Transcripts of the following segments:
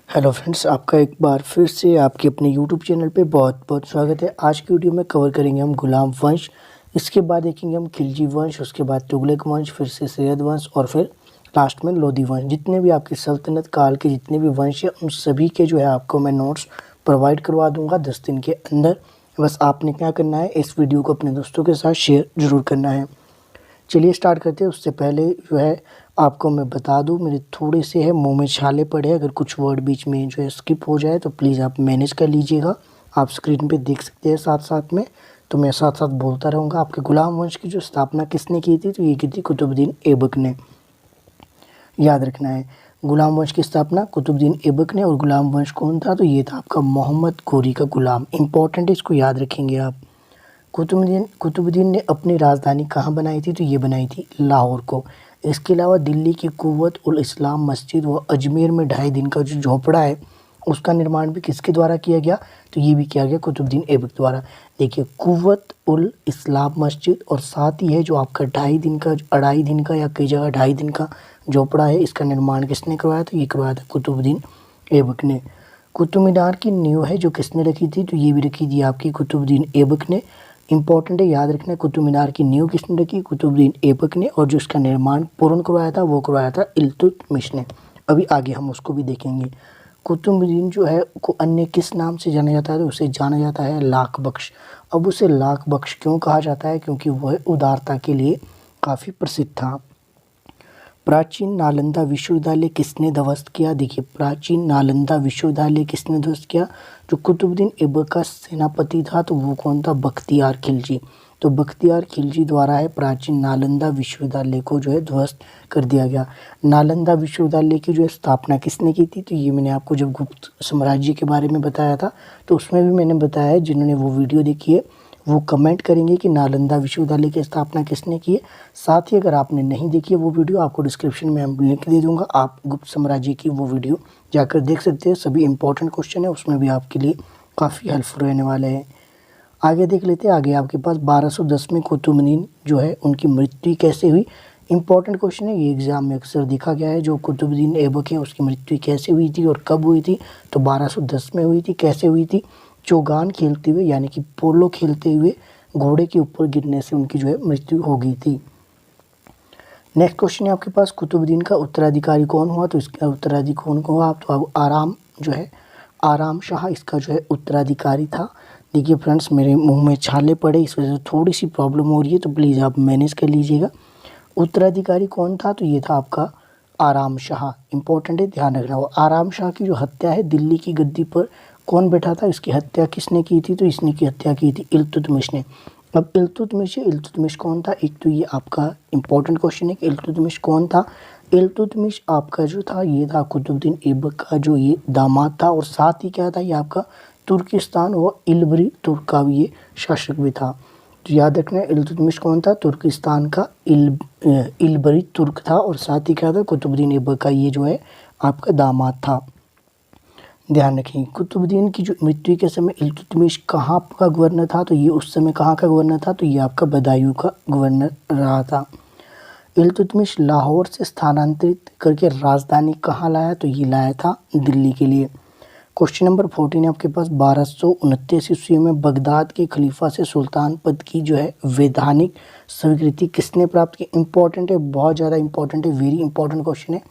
Hello friends, आपका एक बार फिर से आपके अपने यूट्यूब चैनल पे बहुत बहुत स्वागत है। आज की वीडियो में कवर करेंगे हम गुलाम वंश, इसके बाद देखेंगे हम खिलजी वंश, उसके बाद तुगलक वंश, फिर से सैयद वंश और फिर लास्ट में लोधी वंश। जितने भी आपके सल्तनत काल के जितने भी वंश हैं उन सभी के जो है आपको मैं नोट्स प्रोवाइड करवा दूँगा 10 दिन के अंदर। बस आपने क्या करना है, इस वीडियो को अपने दोस्तों के साथ शेयर ज़रूर करना है। चलिए स्टार्ट करते हैं। उससे पहले जो है आपको मैं बता दूं, मेरे थोड़े से है मुंह में छाले पड़े हैं। अगर कुछ वर्ड बीच में जो है स्किप हो जाए तो प्लीज़ आप मैनेज कर लीजिएगा। आप स्क्रीन पे देख सकते हैं साथ साथ में, तो मैं साथ साथ बोलता रहूँगा। आपके गुलाम वंश की जो स्थापना किसने की थी, तो ये की थी कुतुबुद्दीन ऐबक ने। याद रखना है, गुलाम वंश की स्थापना कुतुबुद्दीन ऐबक ने। और गुलाम वंश कौन था, तो ये था आपका मोहम्मद घोरी का गुलाम। इंपॉर्टेंट है, इसको याद रखेंगे आप। कुतुबुद्दीन ने अपनी राजधानी कहाँ बनाई थी, तो ये बनाई थी लाहौर को। इसके अलावा दिल्ली की कुव्वत उल इस्लाम मस्जिद व अजमेर में 2.5 दिन का जो झोपड़ा है उसका निर्माण भी किसके द्वारा किया गया, तो ये भी किया गया कुतुबुद्दीन ऐबक द्वारा। देखिए, कुव्वत उल इस्लाम मस्जिद और साथ ही है जो आपका 2.5 दिन का या कई जगह 2.5 दिन का झोपड़ा है, इसका निर्माण किसने करवाया था, ये करवाया था कुतुबुद्दीन ऐबक ने। कुतुब मीनार की नींव है जो किसने रखी थी, तो ये भी रखी थी आपकी कुतुबुद्दीन ऐबक ने। इंपॉर्टेंट है, याद रखना है, कुतुब मीनार की नींव किसने रखी, कुतुबुद्दीन ऐबक ने। और जो इसका निर्माण पूर्ण करवाया था वो करवाया था इल्तुतमिश ने। अभी आगे हम उसको भी देखेंगे। कुतुबुद्दीन जो है को अन्य किस नाम से जाना जाता है, तो उसे जाना जाता है लाख बख्श। अब उसे लाख बख्श क्यों कहा जाता है, क्योंकि वह उदारता के लिए काफ़ी प्रसिद्ध था। प्राचीन नालंदा विश्वविद्यालय किसने ध्वस्त किया, देखिए प्राचीन नालंदा विश्वविद्यालय किसने ध्वस्त किया, जो कुतुबुद्दीन ऐबक का सेनापति था तो वो कौन था, बख्तियार खिलजी। तो बख्तियार खिलजी द्वारा है प्राचीन नालंदा विश्वविद्यालय को जो है ध्वस्त कर दिया गया। नालंदा विश्वविद्यालय की जो है स्थापना किसने की थी, तो ये मैंने आपको जब गुप्त साम्राज्य के बारे में बताया था तो उसमें भी मैंने बताया है। जिन्होंने वो वीडियो देखी है वो कमेंट करेंगे कि नालंदा विश्वविद्यालय की स्थापना किसने की है। साथ ही अगर आपने नहीं देखी है वो वीडियो, आपको डिस्क्रिप्शन में हम लिंक दे दूंगा, आप गुप्त साम्राज्य की वो वीडियो जाकर देख सकते हैं। सभी इंपॉर्टेंट क्वेश्चन है उसमें भी आपके लिए काफ़ी हेल्पफुल रहने वाले हैं। आगे देख लेते हैं। आगे आपके पास 1210 में कुतुबुद्दीन जो है उनकी मृत्यु कैसे हुई। इंपॉर्टेंट क्वेश्चन है, ये एग्जाम में अक्सर देखा गया है। जो कुतुबुद्दीन ऐबक है उसकी मृत्यु कैसे हुई थी और कब हुई थी, तो 1210 में हुई थी। कैसे हुई थी, चौगान खेलते हुए यानी कि पोलो खेलते हुए घोड़े के ऊपर गिरने से उनकी जो है मृत्यु हो गई थी। नेक्स्ट क्वेश्चन है आपके पास, कुतुबुद्दीन का उत्तराधिकारी कौन हुआ, तो इसका उत्तराधिकारी कौन हुआ, तो अब आराम जो है आराम शाह इसका जो है उत्तराधिकारी था। देखिए फ्रेंड्स, मेरे मुंह में छाले पड़े, इस वजह से थोड़ी सी प्रॉब्लम हो रही है, तो प्लीज़ आप मैनेज कर लीजिएगा। उत्तराधिकारी कौन था, तो ये था आपका आराम शाह। इंपॉर्टेंट है, ध्यान रखना। वो आराम शाह की जो हत्या है, दिल्ली की गद्दी पर कौन बैठा था, इसकी हत्या किसने की थी, तो इसने की हत्या की थी इल्तुतमिश ने। अब इल्तुतमिश कौन था, एक तो ये आपका इंपॉर्टेंट क्वेश्चन है कि इल्तुतमिश कौन था। इल्तुतमिश आपका जो था ये था कुतुबुद्दीन ऐबक का जो ये दामाद था, और साथ ही क्या था, ये आपका तुर्किस्तान व इल्बरी तुर्क का भी ये शासक भी था। तो याद रखना है, इल्तुतमिश कौन था, तुर्किस्तान का इल्बरी तुर्क था, और साथ ही क्या था, कुतुबुद्दीन ऐबक का ये जो है आपका दामाद था। ध्यान रखेंगे। कुतुबुद्दीन की जो मृत्यु के समय इल्तुतमिश कहाँ का गवर्नर था, तो ये उस समय कहाँ का गवर्नर था, तो ये आपका बदायूं का गवर्नर रहा था। इल्तुतमिश लाहौर से स्थानांतरित करके राजधानी कहाँ लाया, तो ये लाया था दिल्ली के लिए। क्वेश्चन नंबर 14 है आपके पास, 1229 ईस्वी में बगदाद के खलीफा से सुल्तान पद की जो है वैधानिक स्वीकृति किसने प्राप्त की। इंपॉर्टेंट है, बहुत ज़्यादा इंपॉर्टेंट है, वेरी इंपॉर्टेंट क्वेश्चन है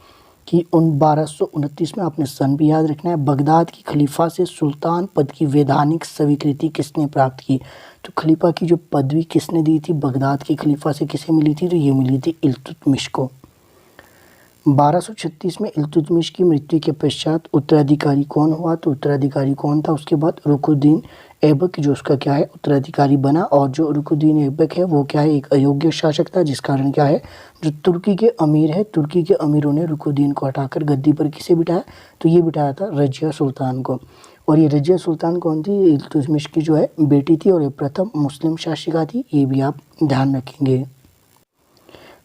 कि उन 1229 में आपने सन भी याद रखना है। बगदाद की खलीफा से सुल्तान पद की वैधानिक स्वीकृति किसने प्राप्त की, तो खलीफा की जो पदवी किसने दी थी, बगदाद के खलीफा से किसे मिली थी, तो ये मिली थी इल्तुतमिश को। 1236 में इल्तुतमिश की मृत्यु के पश्चात उत्तराधिकारी कौन हुआ, तो उत्तराधिकारी कौन था, उसके बाद रुकुद्दीन ऐबक जो उसका क्या है उत्तराधिकारी बना। और जो रुकुद्दीन ऐबक है वो क्या है, एक अयोग्य शासक था, जिस कारण क्या है, जो तुर्की के अमीर है, तुर्की के अमीरों ने रुकुद्दीन को हटाकर गद्दी पर किसे बिठाया, तो ये बिठाया था रजिया सुल्तान को। और ये रजिया सुल्तान कौन थी, इल्तुतमिश की जो है बेटी थी, और ये प्रथम मुस्लिम शासिका थी, ये भी आप ध्यान रखेंगे।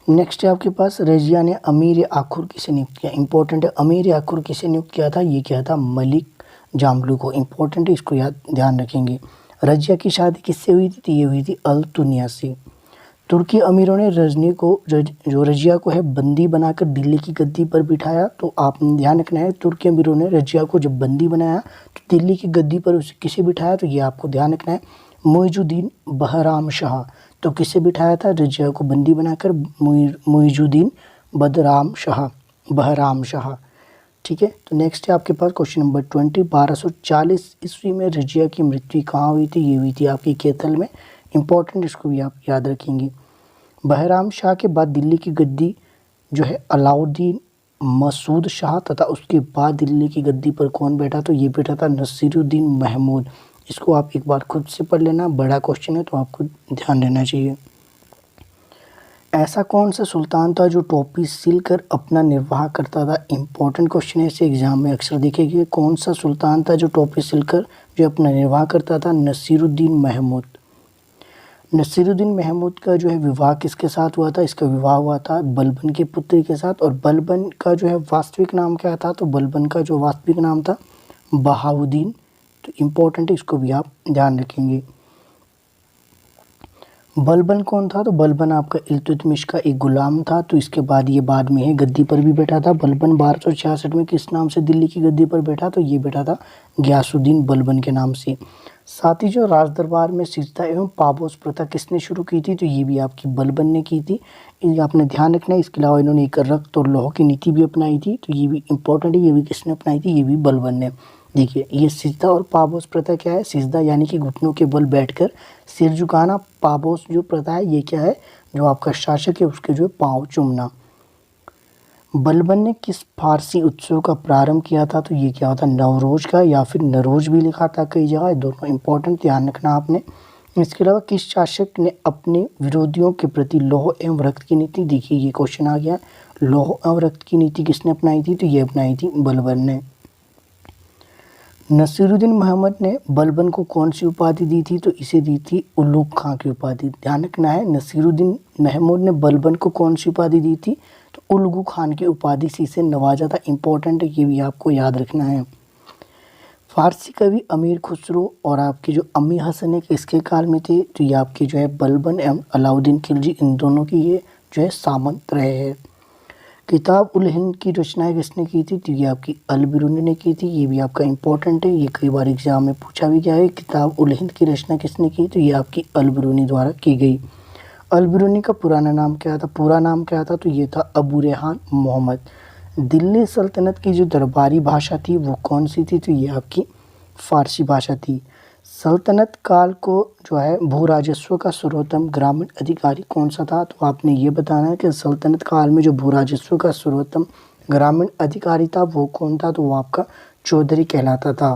नेक्स्ट है आपके पास, रजिया ने अमीर आखुर किसे नियुक्त किया। इंपॉर्टेंट है, अमीर आखुर किसे नियुक्त किया था, ये किया था मलिक जामलू को। इंपॉर्टेंट है, इसको याद ध्यान रखेंगे। रजिया की शादी किससे हुई थी, तो ये हुई थी अल तुनिया से। तुर्की अमीरों ने जो रजिया को है बंदी बनाकर दिल्ली की गद्दी पर बिठाया। तो आपने ध्यान रखना है, तुर्की अमीरों ने रजिया को जब बंदी बनाया तो दिल्ली की गद्दी पर उसे किसे बिठाया, तो ये आपको ध्यान रखना है, मुइजुद्दीन बहराम शाह। तो किसे बिठाया था, रजिया को बंदी बनाकर मुइजुद्दीन बहराम शाह। ठीक है। तो नेक्स्ट है आपके पास क्वेश्चन नंबर 20। 1240 ईस्वी में रजिया की मृत्यु कहाँ हुई थी, ये हुई थी आपकी कैथल में। इंपॉर्टेंट, इसको भी आप याद रखेंगे। बहराम शाह के बाद दिल्ली की गद्दी जो है अलाउद्दीन मसूद शाह, तथा उसके बाद दिल्ली की गद्दी पर कौन बैठा, तो ये बैठा था नसीरुद्दीन महमूद। इसको आप एक बार खुद से पढ़ लेना, बड़ा क्वेश्चन है तो आपको ध्यान देना चाहिए। ऐसा कौन सा सुल्तान था जो टोपी सिलकर अपना निर्वाह करता था। इंपॉर्टेंट क्वेश्चन है, इसे एग्जाम में अक्सर देखेंगे। कौन सा सुल्तान था जो टोपी सिलकर जो अपना निर्वाह करता था, नसीरुद्दीन महमूद। नसीरुद्दीन महमूद का जो है विवाह किसके साथ हुआ था, इसका विवाह हुआ था बलबन के पुत्र के साथ। और बलबन का जो है वास्तविक नाम क्या था, तो बलबन का जो वास्तविक नाम था बहाउद्दीन। तो इम्पोर्टेंट है, इसको भी आप ध्यान रखेंगे। बलबन कौन था, तो बलबन आपका इल्तुतमिश का एक गुलाम था। तो इसके बाद ये बाद में है गद्दी पर भी बैठा था। बलबन 1266 में किस नाम से दिल्ली की गद्दी पर बैठा, तो ये बैठा था गयासुद्दीन बलबन के नाम से। साथ ही जो राज दरबार में सिजदा एवं पापोस प्रथा किसने शुरू की थी, तो ये भी आपकी बलबन ने की थी। ये आपने ध्यान रखना है। इसके अलावा इन्होंने एक रक्त और लौह की नीति भी अपनाई थी, तो ये भी इंपॉर्टेंट है। ये भी किसने अपनाई थी, ये भी बलबन ने। देखिए, ये सिजदा और पापोस प्रथा क्या है। सिजदा यानी कि घुटनों के बल बैठकर सिर झुकाना। पापोस जो प्रथा है ये क्या है, जो आपका शासक है उसके जो पाँव चूमना। बलबन ने किस फारसी उत्सव का प्रारंभ किया था, तो ये क्या होता है, नवरोज का, या फिर नरोज भी लिखा था कई जगह, दोनों इंपॉर्टेंट ध्यान रखना आपने। इसके अलावा किस शासक ने अपने विरोधियों के प्रति लौह एवं रक्त की नीति, देखिए ये क्वेश्चन आ गया, लौह एवं रक्त की नीति किसने अपनाई थी, तो ये अपनाई थी बलबन ने। नसीरुद्दीन मोहम्मद ने बलबन को कौन सी उपाधि दी थी, तो इसे दी थी उलूग खां की उपाधि। ध्यान रखना है, नसीरुद्दीन महमूद ने बलबन को कौन सी उपाधि दी थी, तो उलूग खान की उपाधि से इसे नवाजा था। इंपॉर्टेंट है, ये भी आपको याद रखना है। फारसी कवि अमीर खुसरो और आपके जो अमी हसन है किसके काल में थे, तो ये आपके जो है बलबन एवं अलाउद्दीन खिलजी, इन दोनों की ये जो है सामंत रहे हैं। किताब उल हिंद की रचना किसने की थी, तो ये आपकी अल बिरूनी ने की थी। ये भी आपका इंपॉर्टेंट है, ये कई बार एग्जाम में पूछा भी गया है। किताब उल हिंद की रचना किसने की, तो ये आपकी अल बिरूनी द्वारा की गई। अल बिरूनी का पुराना नाम क्या था, पूरा नाम क्या था, तो ये था अबू रेहान मोहम्मद। दिल्ली सल्तनत की जो दरबारी भाषा थी वो कौन सी थी, तो ये आपकी फारसी भाषा थी। सल्तनत काल को जो है भू राजस्व का सर्वोत्तम ग्रामीण अधिकारी कौन सा था, तो आपने ये बताना है कि सल्तनत काल में जो भू राजस्व का सर्वोत्तम ग्रामीण अधिकारी था वो कौन था, तो वो आपका चौधरी कहलाता था।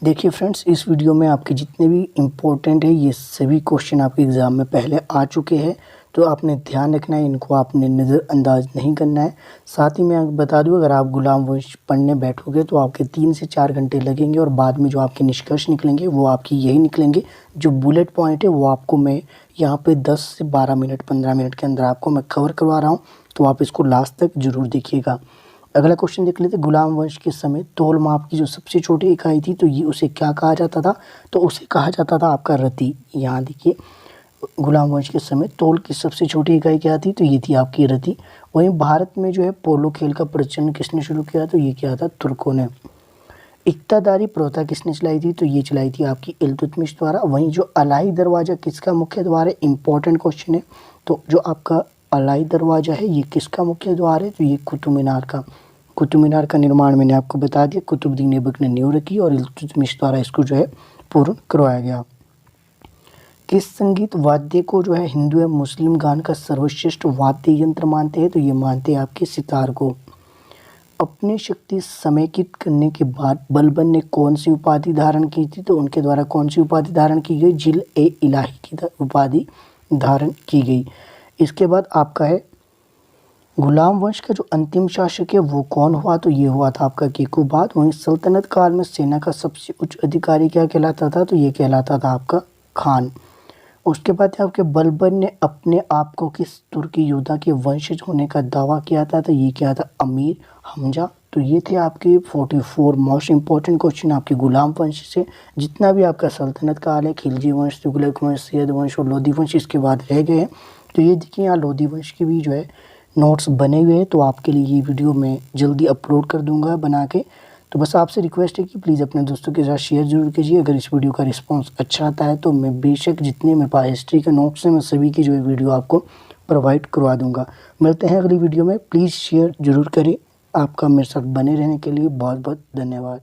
देखिए फ्रेंड्स, इस वीडियो में आपके जितने भी इम्पोर्टेंट है ये सभी क्वेश्चन आपके एग्ज़ाम में पहले आ चुके हैं, तो आपने ध्यान रखना है, इनको आपने नज़रअंदाज नहीं करना है। साथ ही मैं बता दूं, अगर आप गुलाम वंश पढ़ने बैठोगे तो आपके 3 से 4 घंटे लगेंगे, और बाद में जो आपके निष्कर्ष निकलेंगे वो आपकी यही निकलेंगे। जो बुलेट पॉइंट है वो आपको मैं यहाँ पे 10 से 12 मिनट 15 मिनट के अंदर आपको मैं कवर करवा रहा हूँ, तो आप इसको लास्ट तक ज़रूर देखिएगा। अगला क्वेश्चन देख लेते। गुलाम वंश के समय तौल माप की जो सबसे छोटी इकाई थी, तो ये उसे क्या कहा जाता था, तो उसे कहा जाता था आपका रति। यहाँ देखिए, गुलाम वंश के समय तौल की सबसे छोटी इकाई क्या थी, तो ये थी आपकी रति। वहीं भारत में जो है पोलो खेल का प्रचलन किसने शुरू किया, तो ये क्या था, तुर्कों ने। इक्तादारी प्रथा किसने चलाई थी, तो ये चलाई थी आपकी इल्तुतमिश द्वारा। वहीं जो अलाई दरवाज़ा किसका मुख्य द्वार है, इंपॉर्टेंट क्वेश्चन है। तो जो आपका अलाई दरवाज़ा है ये किसका मुख्य द्वार है, तो ये कुतुब मीनार का। कुतुब मीनार का निर्माण मैंने आपको बता दिया, कुतुबुद्दीन ऐबक ने नींव रखी और इल्तुतमिश द्वारा इसको जो है पूर्ण करवाया गया। किस संगीत वाद्य को जो है हिंदू एवं मुस्लिम गान का सर्वश्रेष्ठ वाद्य यंत्र मानते हैं, तो ये मानते हैं आपके सितार को। अपनी शक्ति समेकित करने के बाद बलबन ने कौन सी उपाधि धारण की थी, तो उनके द्वारा कौन सी उपाधि धारण की गई, जिल ए इलाही की उपाधि धारण की गई। इसके बाद आपका है गुलाम वंश का जो अंतिम शासक है वो कौन हुआ, तो ये हुआ था आपका केकुबाद। वहीं सल्तनत काल में सेना का सबसे उच्च अधिकारी क्या कहलाता था, तो ये कहलाता था आपका खान। उसके बाद आपके बलबन ने अपने आप को किस तुर्की योद्धा के वंशज होने का दावा किया था, तो ये क्या था, अमीर हमजा। तो ये थे आपके 44 मोस्ट इंपॉर्टेंट क्वेश्चन आपके गुलाम वंश से। जितना भी आपका सल्तनत काल है, खिलजी वंश, तुगलक वंश, सैयद वंश और लोधी वंश इसके बाद रह गए हैं। तो ये देखिए यहाँ लोधी वंश के भी जो है नोट्स बने हुए हैं, तो आपके लिए ये वीडियो मैं जल्दी अपलोड कर दूंगा बना के। तो बस आपसे रिक्वेस्ट है कि प्लीज़ अपने दोस्तों के साथ शेयर ज़रूर कीजिए। अगर इस वीडियो का रिस्पांस अच्छा आता है तो मैं बेशक जितने मेरे पास हिस्ट्री के नोट्स हैं मैं सभी की जो है वीडियो आपको प्रोवाइड करवा दूंगा। मिलते हैं अगली वीडियो में, प्लीज़ शेयर ज़रूर करें। आपका मेरे साथ बने रहने के लिए बहुत बहुत धन्यवाद।